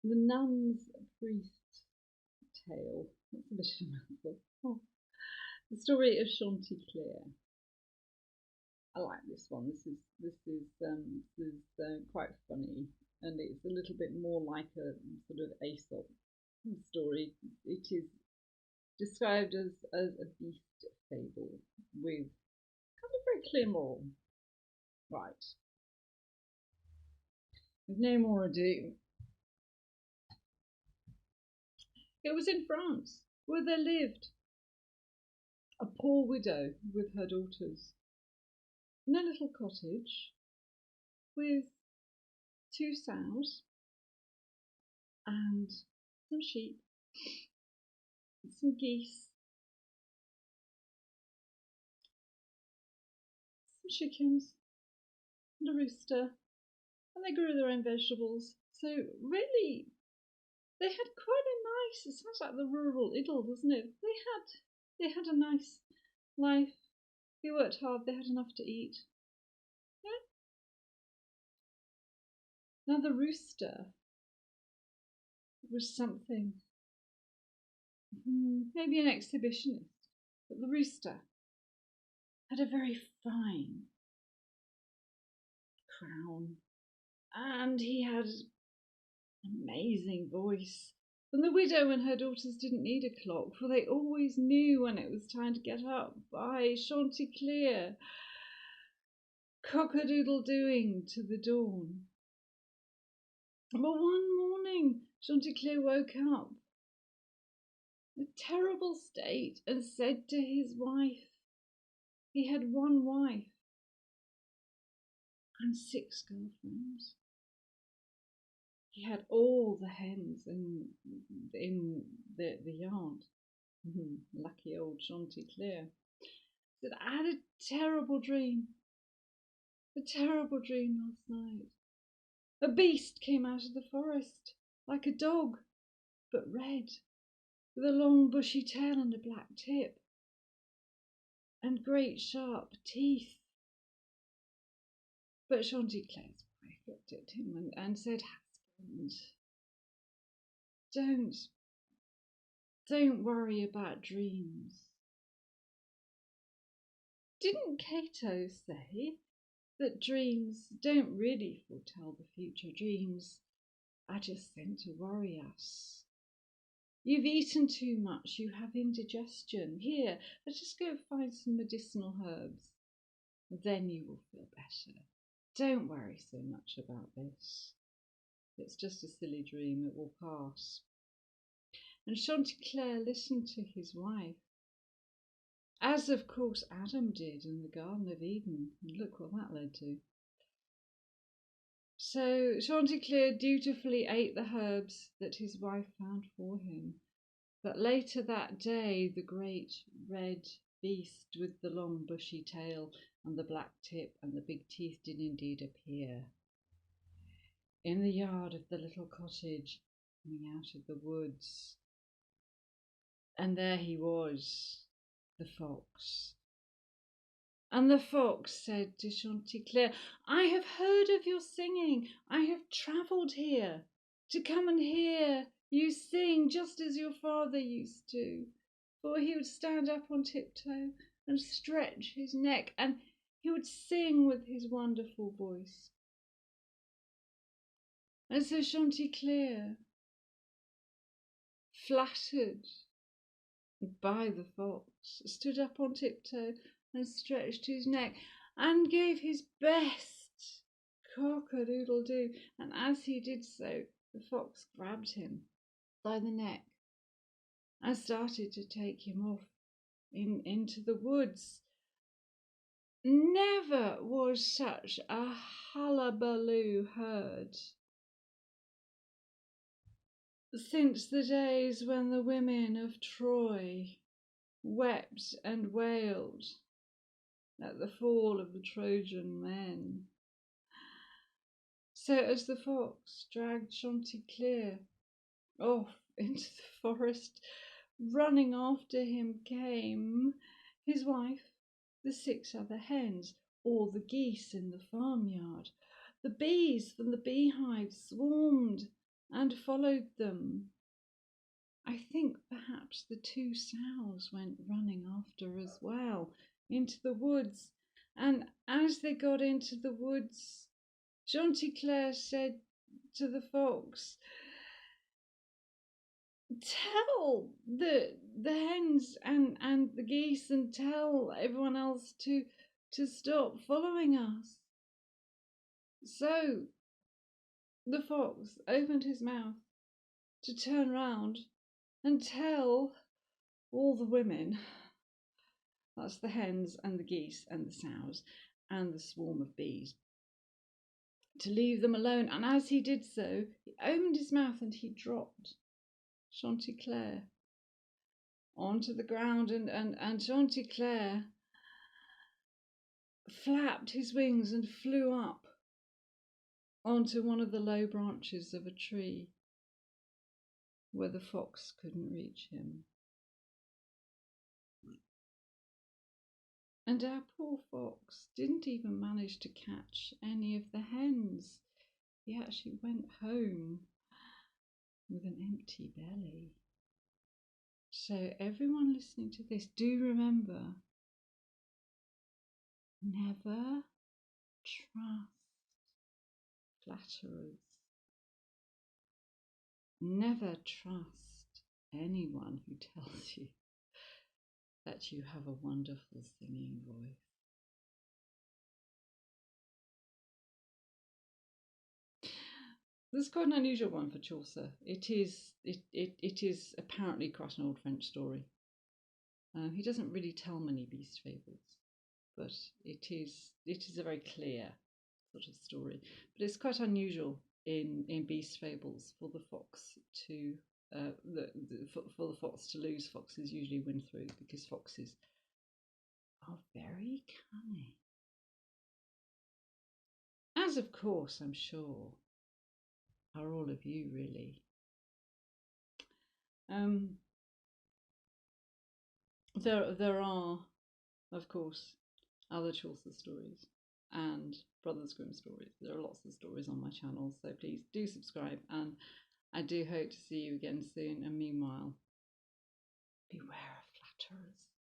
The Nun's Priest Tale. That's a bit of a mouthful. Oh. The story of Chanticleer. I like this one. This is quite funny, and it's a little bit more like a sort of Aesop story. It is described as a beast fable with kind of very clear moral. Right. With no more ado, it was in France, where there lived a poor widow with her daughters in a little cottage with 2 sows and some sheep, some geese, some chickens, and a rooster, and they grew their own vegetables. So really, they had quite a nice. It sounds like the rural idyll, doesn't it? They had a nice life. They worked hard. They had enough to eat. Yeah. Now the rooster was something. Maybe an exhibitionist, but the rooster had a very fine crown, and he had an amazing voice. And the widow and her daughters didn't need a clock, for they always knew when it was time to get up by Chanticleer, cock-a-doodle-doing to the dawn. But one morning, Chanticleer woke up in a terrible state and said to his wife, he had 1 wife and 6 girlfriends. He had all the hens in the yard. Lucky old Chanticleer. Said, I had a terrible dream last night. A beast came out of the forest, like a dog, but red, with a long bushy tail and a black tip, and great sharp teeth. But Chanticleer's wife looked at him and said, Husband, don't worry about dreams. Didn't Cato say that dreams don't really foretell the future? Dreams are just sent to worry us. You've eaten too much, you have indigestion. Here, let's just go find some medicinal herbs. Then you will feel better. Don't worry so much about this. It's just a silly dream, it will pass. And Chanticleer listened to his wife, as of course Adam did in the Garden of Eden. And look what that led to. So Chanticleer dutifully ate the herbs that his wife found for him. But later that day, the great red beast with the long bushy tail and the black tip and the big teeth did indeed appear in the yard of the little cottage, coming out of the woods. And there he was, the fox. And the fox said to Chanticleer, I have heard of your singing. I have travelled here to come and hear you sing just as your father used to. For he would stand up on tiptoe and stretch his neck, and he would sing with his wonderful voice. And so Chanticleer, flattered by the fox, stood up on tiptoe and stretched his neck and gave his best cock-a-doodle-doo. And as he did so, the fox grabbed him by the neck and started to take him off into the woods. Never was such a hullabaloo heard since the days when the women of Troy wept and wailed at the fall of the Trojan men. So as the fox dragged Chanticleer off into the forest, running after him came his wife, the 6 other hens, all the geese in the farmyard. The bees from the beehives swarmed and followed them. I think perhaps the two sows went running after as well into the woods. And as they got into the woods, Chanticleer said to the fox, "Tell the hens and the geese, and tell everyone else to stop following us." So the fox opened his mouth to turn round and tell all the women, that's the hens and the geese and the sows and the swarm of bees, to leave them alone. And as he did so, he opened his mouth and he dropped Chanticleer onto the ground, and Chanticleer flapped his wings and flew up onto one of the low branches of a tree where the fox couldn't reach him. And our poor fox didn't even manage to catch any of the hens. He actually went home with an empty belly. So everyone listening to this, do remember, never trust flatterers. Never trust anyone who tells you that you have a wonderful singing voice. This is quite an unusual one for Chaucer. It is apparently quite an old French story. He doesn't really tell many beast fables, but it is a very clear sort of story. But it's quite unusual in beast fables for the fox to for the fox to lose. Foxes usually win through because foxes are very cunning, as of course I'm sure are all of you, really. There are, of course, other Chaucer stories and Brothers Grimm stories. There are lots of stories on my channel, so please do subscribe, and I do hope to see you again soon. And meanwhile, beware of flatterers.